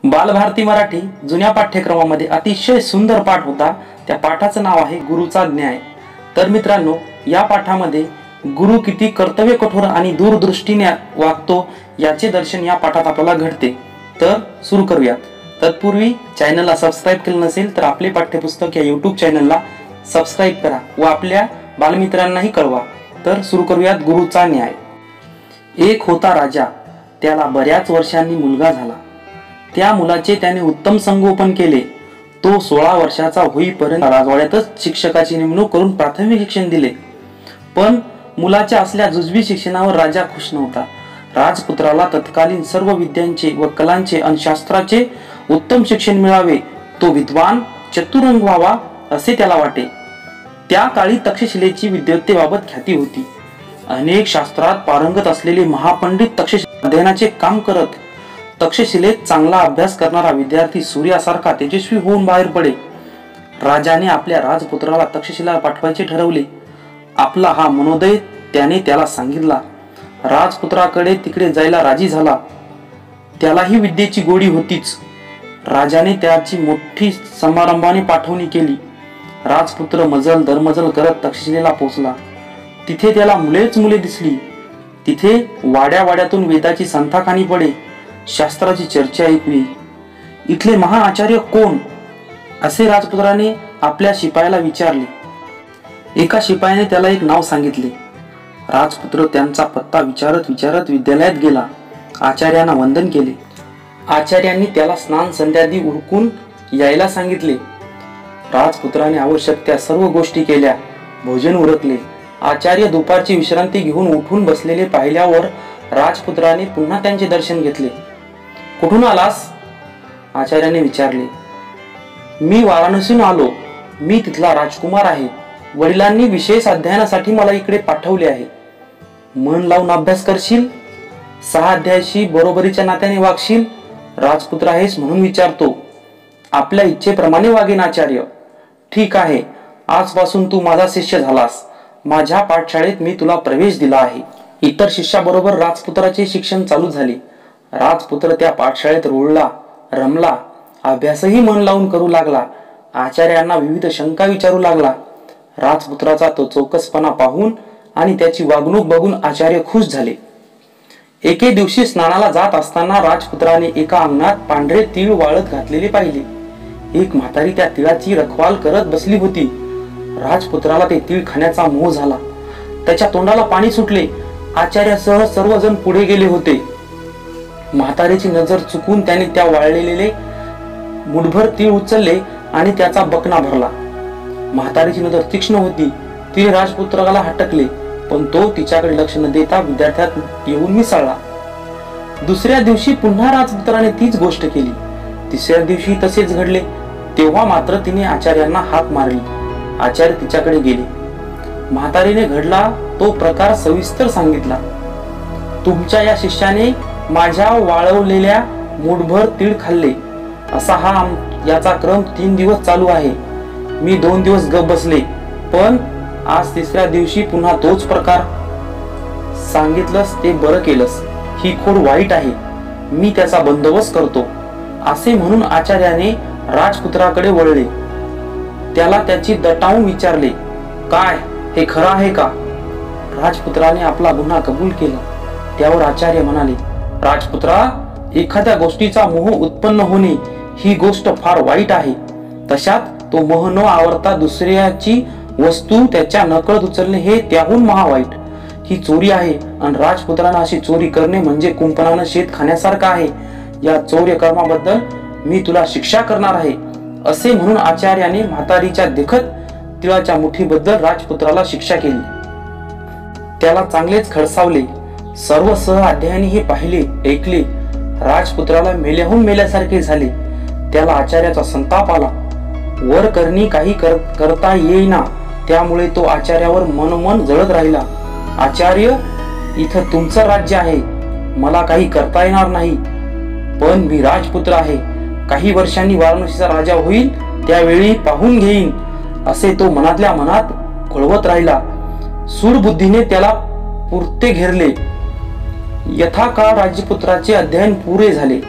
बालभारती मराठी जुन्या पाठ्यक्रमामध्ये अतिशय सुंदर पाठ होता। त्या पाठाचं नाव आहे गुरुचा न्याय। तर मित्रांनो, या पाठामध्ये गुरु किती कर्तव्य कठोर आणि दूरदृष्टीने वागतो याचे दर्शन या पाठात आपल्याला घडते। तर सुरू करूयात। तत्पूर्वी चॅनलला सबस्क्राइब केलं नसेल तर आपले पाठ्यपुस्तक या YouTube चॅनलला सबस्क्राइब करा व आपल्या बालमित्रांनाही कळवा। तर सुरू करूयात गुरुचा न्याय। एक होता राजा, त्याला बऱ्याच वर्षांनी मुलगा झाला। त्या मुलाचे त्याने उत्तम संगोपन केले। तो 16 वर्षाचा होईपर्यंत राजवाड्यातच शिक्षकाची नेमणूक करून प्राथमिक शिक्षण दिले। पण मुलाच्या असल्या जुजबी शिक्षणावर राजा खुश नव्हता। राजपुत्राला तत्कालीन सर्व विद्यांचे व कलांचे आणि शास्त्राचे उत्तम शिक्षण मिळावे, तो विद्वान चतुरंग व्हावा असे त्याला वाटे। त्या काळी तक्षशिलेची विद्वत्तेबाबत ख्याती होती। अनेक शास्त्रात पारंगत असलेले महापंडित तक्षशिला अध्ययनाचे काम करत। तक्षशिलेत चांगला अभ्यास करणारा विद्यार्थी सूर्यासारखा तेजस्वी होऊन बाहेर पडे। राजाने आपल्या राजपुत्राला तक्षशिला पाठवायचे ठरवले। आपला हा मनोदय त्याने त्याला सांगितला। राजपुत्राकडे तिकडे जायला राजी झाला। त्यालाही विद्येची गोडी होतीच। राजाने त्याची मोठी समारंभाने पाठवणी केली। राजपुत्र मजल दरमजल करत तक्षशिलेला पोहोचला। तिथे त्याला मुलेच मुले दिसली। तिथे वाड्या वाड्यातून वेदाची संथाखानी पडे, शास्त्राची चर्चा ऐकवी। इथले महाआचार्य कोण असे राजपुत्राने आपल्या शिपायाला विचारले। एका शिपायाने त्याला एक नाव सांगितले। राजपुत्र त्यांचा पत्ता विचारत विचारत विद्यालयात गेला। आचार्यांना वंदन केले। आचार्यांनी त्याला स्नान संध्यादी उरकून यायला सांगितले। राजपुत्राने आवश्यक त्या सर्व गोष्टी केल्या। भोजन उरकले। आचार्य दुपारची विश्रांती घेऊन उठून बसलेले पाहिल्यावर राजपुत्राने पुन्हा त्यांचे दर्शन घेतले। कुठून आलास? आचार्याने विचारले। मी वाराणसीहून आलो। मी तिथला राजकुमार आहे। वडिलांनी विशेष अध्ययनासाठी मला इकडे पाठवले आहे। मन लावून अभ्यास करशील? 6 अध्यायाशी बरोबरीच्या नात्याने वागशील? राजपुत्र आहेस म्हणून विचारतो। आपल्या इच्छेप्रमाणे वागेन आचार्य। ठीक आहे, आजपासून तू माझा शिष्य झालास। माझ्या पाठशाळेत मी तुला प्रवेश दिला आहे। इतर शिष्याबरोबर राजपुत्राचे शिक्षण चालू झाले। राजपुत्र त्या पाठशाळेत रुळला, रमला, अभ्यासही मन लावून करू लागला। आचार्यांना विविध शंका विचारू लागला। राजपुत्राचा तो चौकसपणा पाहून आणि त्याची वागणूक बघून आचार्य खुश झाले। एके दिवशी स्नानाला जात असताना राजपुत्राने एका अंगणात पांढरे तीळ वाळत घातलेले पाहिले। एक म्हातारी त्या तिळाची रखवाल करत बसली होती। राजपुत्राला ते तीळ खाण्याचा मोह झाला। त्याच्या तोंडाला पाणी सुटले। आचार्यासह सर्वजण पुढे गेले होते। म्हातारीची नजर चुकून त्याने त्या वाळलेले मुठभर तीळ उचलले आणि त्याचा बकना भरला। म्हातारीची नजर तीक्ष्ण होती। तिने राजपुत्राला हटकले, पण तो तिच्याकडे लक्ष न देता विद्यार्थ्यात येऊन मिसळला। दुसऱ्या दिवशी पुन्हा राजपुत्राने तीच गोष्ट केली। तिसऱ्या दिवशी तसेच घडले। तेव्हा मात्र तिने आचार्यांना हाक मारली। आचार्य तिच्याकडे गेले। म्हातारीने घडला तो प्रकार सविस्तर सांगितला। तुमच्या या शिष्याने माझ्या वाळवलेल्या मुठभर तीळ खाल्ले असा याचा क्रम 3 दिवस चालू आहे। मी 2 दिवस गप बसले, पण आज तिसऱ्या दिवशी पुन्हा तोच प्रकार सांगितलंस ते बरं केलंस। ही खोड वाईट आहे। मी त्याचा बंदोबस्त करतो असे म्हणून आचार्याने राजपुत्राकडे वळले। त्याला त्याची दटावून विचारले, काय हे खरं आहे का? राजपुत्राने आपला गुन्हा कबूल केला। त्यावर आचार्य म्हणाले, राजपुत्रा, एखाद्या गोष्टीचा मोह उत्पन्न होणे ही गोष्ट फार वाईट आहे। तशात तो मोह न आवरता दुसऱ्याची वस्तू त्याच्या नकळत उचलणे हे त्याहून महावाईट। ही चोरी आहे आणि राजपुत्राने अशी चोरी करणे म्हणजे कुंपणानं शेत खाण्यासारखं आहे। या चौर्य कर्माबद्दल मी तुला शिक्षा करणार आहे असे म्हणून आचार्याने म्हातारीच्या देखत तिळाच्या मुठीबद्दल राजपुत्राला शिक्षा केली। त्याला चांगलेच खडसावले। सर्व सह अध्यायाने हे पाहिले ऐकले। राजपुत्राला मेल्याहून मेल्यासारखे झाले। त्याला आचार्याचा संताप आला। वर करणी काही करता येईना, त्यामुळे तो आचार्यावर मनोमन जळत राहिला। आचार्य, इथं तुमचं राज्य आहे, मला काही करता येणार नाही, पण मी राजपुत्र आहे। काही वर्षांनी वाराणसीचा राजा होईल, त्यावेळी पाहून घेईन असे तो मनातल्या मनात खुळवत राहिला। सूडबुद्धीने त्याला पुरते घेरले। यथाकाळ राजपुत्राचे अध्ययन पुरे झाले।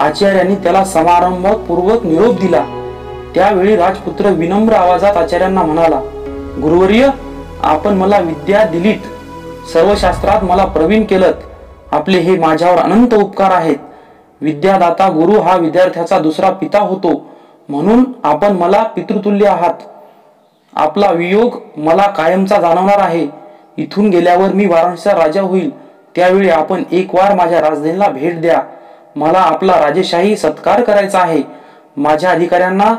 आचार्यांनी त्याला समारंभपूर्वक निरोप दिला। त्यावेळी राजपुत्र विनम्र आवाजात आचार्यांना म्हणाला, गुरुवर्य, आपण मला विद्या दिलीत, सर्व शास्त्रात मला प्रवीण केलत, आपले हे माझ्यावर अनंत उपकार आहेत। विद्यादाता गुरु हा विद्यार्थ्याचा दुसरा पिता होतो, म्हणून आपण मला पितृतुल्य आहात। आपला वियोग मला कायमचा जाणवणार आहे। इथून गेल्यावर मी वाराणसीचा राजा होईल, त्यावेळी आपण एक वार माझ्या राजधानीला भेट द्या। मला आपला राजेशाही सत्कार करायचा आहे। माझ्या अधिकाऱ्यांना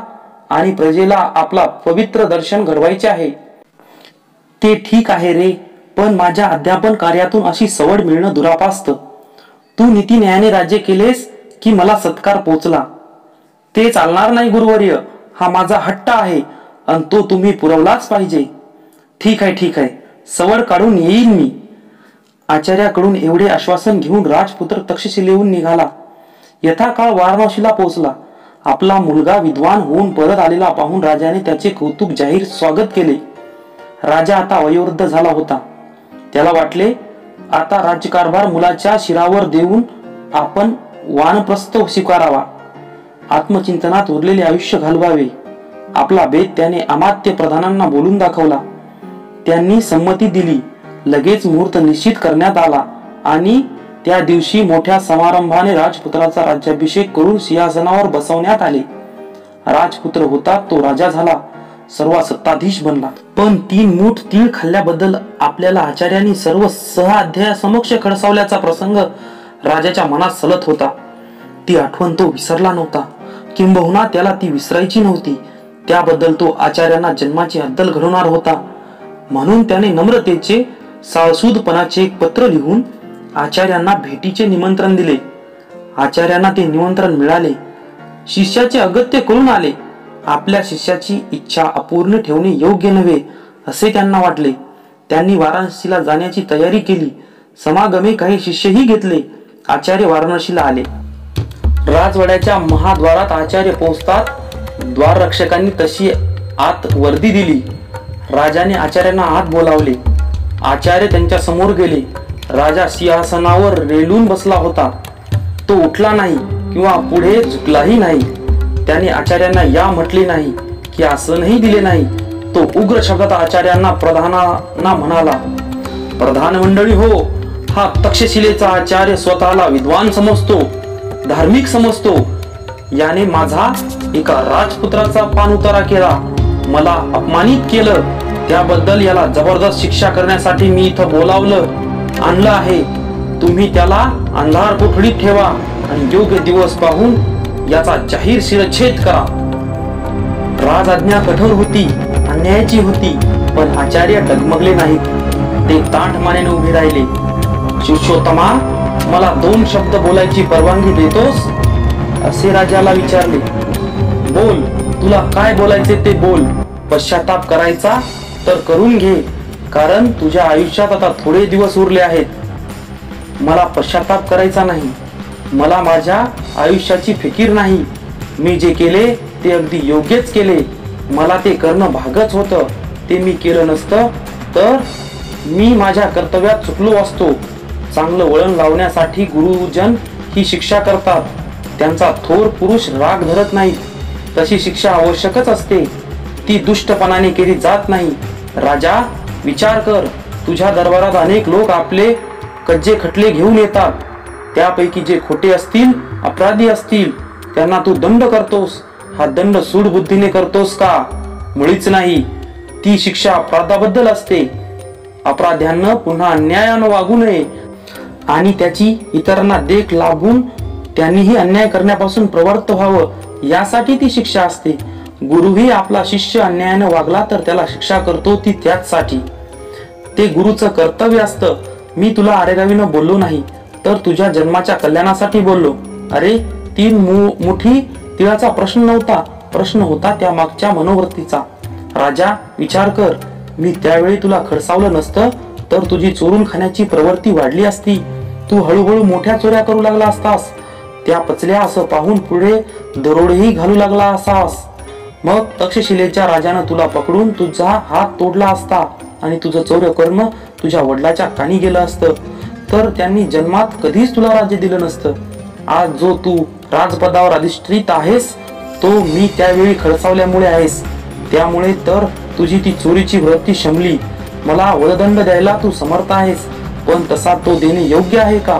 आणि प्रजेला आपला पवित्र दर्शन घडवायचे आहे। ते ठीक आहे रे, पण माझ्या अध्यापन कार्यातून अशी सवड मिळणं दुरापास्त। तू नीती न्यायाने राज्य केलेस की मला सत्कार पोचला? ते चालणार नाही गुरुवर्य, हा माझा हट्ट आहे आणि तो तुम्ही पुरवलाच पाहिजे। ठीक आहे, सवड काढून येईल मी। आचार्याकडून एवढे आश्वासन घेऊन राजपुत्र तक्षशिलेहून निघाला। यथाकाळ वाराणसीला पोहोचला। आपला मुलगा विद्वान होऊन परत आलेला पाहून राजाने त्याचे कौतुक जाहीर स्वागत केले। राजा आता वयोवृद्ध झाला होता। त्याला वाटले, आता राज्यकारभार मुलाच्या शिरावर देऊन आपण वानप्रस्थ स्वीकारावा, आत्मचिंतनात उरलेले आयुष्य घालवावे। आपला भेद त्याने अमात्य प्रधानांना बोलून दाखवला। त्यांनी संमती दिली। लगेच मुहूर्त निश्चित करण्यात आला आणि त्या दिवशी मोठ्या समारंभाने राजपुत्राचा राज्याभिषेक करून सिंहासनावर बसवण्यात आले। राजपुत्र होता तो राजा झाला, सर्व सत्ताधीश बनला। पण 3 मूठ तीळ खाल्ल्याबद्दल आपल्याला आचार्यांनी सर्व समक्ष खडसावल्याचा प्रसंग राजाच्या मनात सलत होता। ती आठवण तो विसरला नव्हता, किंबहुना त्याला ती विसरायची नव्हती। त्याबद्दल तो आचार्यांना जन्माची अद्दल घडवणार होता। म्हणून त्याने नम्रतेचे, साळसूदपणाचे एक पत्र लिहून आचार्यांना भेटीचे निमंत्रण दिले। आचार्यांना ते निमंत्रण मिळाले। शिष्याचे अगत्य करून आले। आपल्या शिष्याची इच्छा अपूर्ण ठेवणे योग्य नव्हे असे त्यांना वाटले। त्यांनी वाराणसीला जाण्याची तयारी केली। समागमे काही शिष्यही घेतले। आचार्य वाराणसीला आले। राजवाड्याच्या महाद्वारात आचार्य पोहोचतात द्वाररक्षकांनी तशी आत वर्दी दिली। राजाने आचार्यांना आत बोलावले। आचार्य त्यांच्या समोर गेले। राजा सिंहासनावर रेलून बसला होता। तो उठला नाही किंवा पुढे झुकलाही नाही। त्याने आचार्यांना या म्हटले नाही की आसनही दिले नाही। तो उग्र शब्दात आचार्यांना प्रधानांना म्हणाला, प्रधान मंडळी हो, हा तक्षशिलेचा आचार्य स्वतःला विद्वान समजतो, धार्मिक समजतो। याने माझा एका राजपुत्राचा पाणउतारा केला, मला अपमानित केलं। त्याबद्दल याला जबरदस्त शिक्षा करण्यासाठी मी इथं बोलावलं आणलं आहे। तुम्ही त्याला अंधार कोठडीत ठेवा आणि योग्य दिवस पाहून याचा जाहीर शिरच्छेद करा। राजआज्ञा कठोर होती, अन्यायाची होती, पण आचार्य डगमगले नाहीत। ते ताठ मानेने उभे राहिले। शिष्योत्तमा, मला 2 शब्द बोलायची परवानगी देतोस? असे राजाला विचारले। बोल, तुला काय बोलायचे ते बोल। पश्चाताप करायचा तर करून घे, कारण तुझ्या आयुष्यात आता थोडे दिवस उरले आहेत। मला पश्चाताप करायचा नाही। मला माझ्या आयुष्याची फिकीर नाही। मी जे केले ते अगदी योग्यच केले। मला ते करणं भागच होतं। ते मी केलं नसतं तर मी माझ्या कर्तव्यात चुकलो असतो। चांगलं वळण लावण्यासाठी गुरुजन ही शिक्षा करतात। त्यांचा थोर पुरुष राग धरत नाही, तशी शिक्षा आवश्यकच असते। ती दुष्टपणाने केली जात नाही। राजा, विचार कर, तुझ्या दरबारात अनेक लोक आपले कज्जे खटले घेऊन येतात। त्यापैकी जे खोटे असतील, अपराधी असतील, त्यांना तू दंड करतोस। हा दंड सूडबुद्धीने करतोस का? मुळीच नाही। ती शिक्षा अपराधाबद्दल असते। अपराध्यांना पुन्हा अन्यायानं वागू नये आणि त्याची इतरांना देख लागून त्यांनीही अन्याय करण्यापासून प्रवृत्त व्हावं, यासाठी ती शिक्षा असते। गुरुही आपला शिष्य अन्यायानं वागला तर त्याला शिक्षा करतो, ती त्याचसाठी। ते गुरुचं कर्तव्य असतं। मी तुला आरेगावीनं बोललो नाही, तर तुझ्या जन्माच्या कल्याणासाठी बोललो। अरे, 3 मुठी तिळाचा प्रश्न नव्हता, प्रश्न होता त्या मागच्या मनोवृत्तीचा। राजा, विचार कर, मी त्यावेळी तुला खडसावलं नसतं तर तुझी चोरून खाण्याची प्रवृत्ती वाढली असती। तू हळूहळू मोठ्या चोऱ्या करू लागला असतास। त्या पचल्या असं पाहून पुढे दरोडेही घालू लागला असास। मग तक्षशिलेच्या राजानं तुला पकडून तुझा हात तोडला असता आणि तुझं चौर्य करणं तुझ्या वडिलाच्या कानी गेलं असतं, तर त्यांनी जन्मात कधीच तुला राज्य दिलं नसतं। आज जो तू राजपदावर अधिष्ठित आहेस तो मी त्यावेळी खडसावल्यामुळे आहेस, त्यामुळे तर तुझी ती चोरीची वृत्ती शमली. मला वधदंड द्यायला तू समर्थ आहेस, पण तसा तो देणे योग्य आहे का?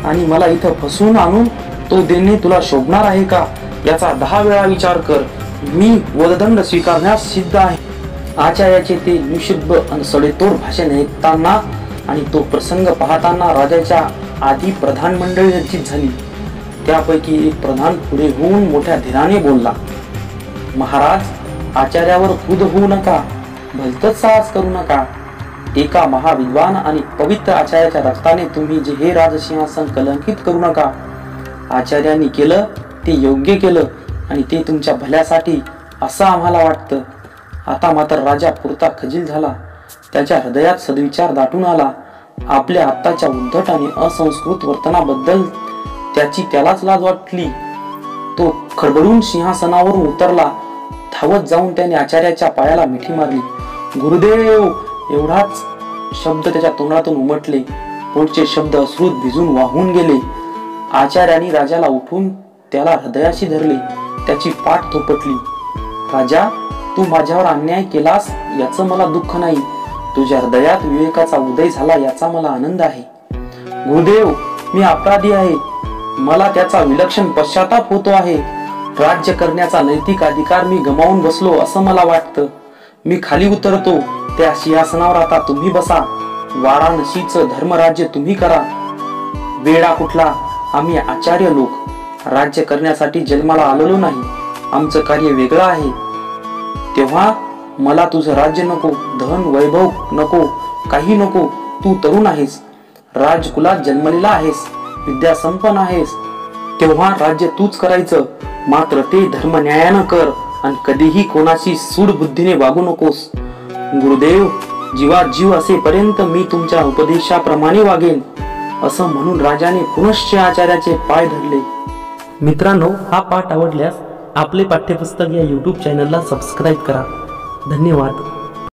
आणि मला इथं फसवून आणून तो देणे तुला शोभणार आहे का? याचा 10 वेळा विचार कर. मी वधदंड स्वीकारण्यास सिद्ध आहे. आचार्याचे ते निशब्द आणि सडेतोड भाषण ऐकताना आणि तो प्रसंग पाहताना राजाच्या आधी प्रधान मंडळी रचित झाली. त्यापैकी एक प्रधान पुढे होऊन मोठ्या धीराने बोलला, महाराज, आचार्यावर खुद होऊ नका, भलतच साहस करू नका. एका महाविद्वान आणि पवित्र आचार्याच्या रक्ताने तुम्ही जे हे राजसिंहासन कलंकित करू नका. आचार्यांनी केलं ते योग्य केलं आणि ते तुमच्या भल्यासाठी असं आम्हाला वाटतं. आता मात्र राजा पुरता खजील झाला. त्याच्या हृदयात सद्विचार दाटून आला. आपल्या आत्ताच्या उद्धट आणि असंस्कृत वर्तनाबद्दल त्यालाच लाज वाटली. तो खडबडून सिंहासनावरून उतरला. धावत जाऊन त्याने आचार्याच्या पायाला मिठी मारली. गुरुदेव एवढाच शब्द त्याच्या तोंडातून उमटले. पुढचे शब्द अश्रूत भिजून वाहून गेले. आचार्याने राजाला उठून त्याला हृदयाशी धरले. त्याची पाठ थोपटली. राजा, तू माझ्यावर अन्याय केलास याचं मला दुःख नाही, तुझ्या हृदयात विवेकाचा उदय झाला याचा मला आनंद आहे. गुरुदेव, मी अपराधी आहे, मला त्याचा विलक्षण पश्चाताप होतो आहे. राज्य करण्याचा नैतिक अधिकार मी गमावून बसलो असं मला वाटतं. मी खाली उतरतो. त्या सिंहासनावर आता तुम्ही बसा. वाराणसीचं धर्मराज्य तुम्ही करा. वेडा कुठला, आम्ही आचार्य लोक राज्य करण्यासाठी जन्माला आलेलो नाही. आमचं कार्य वेगळं आहे. तेव्हा मला तुझं राज्य नको, धन वैभव नको, काही नको. तू तरुण आहेस, राजकुलात जन्मलेला आहेस, विद्यासंपन्न आहेस. तेव्हा राज्य तूच करायचं, मात्र ते धर्म न्यायानं कर आणि कधीही कोणाशी सूड बुद्धीने वागू नकोस. गुरुदेव, जीवात जीव असेपर्यंत मी तुमच्या उपदेशाप्रमाणे वागेन, असं म्हणून राजाने पुनश्च आचार्याचे पाय धरले. मित्रांनो, हा पाठ आवडल्यास आपले पाठ्यपुस्तक या YouTube चॅनलला सबस्क्राईब करा. धन्यवाद.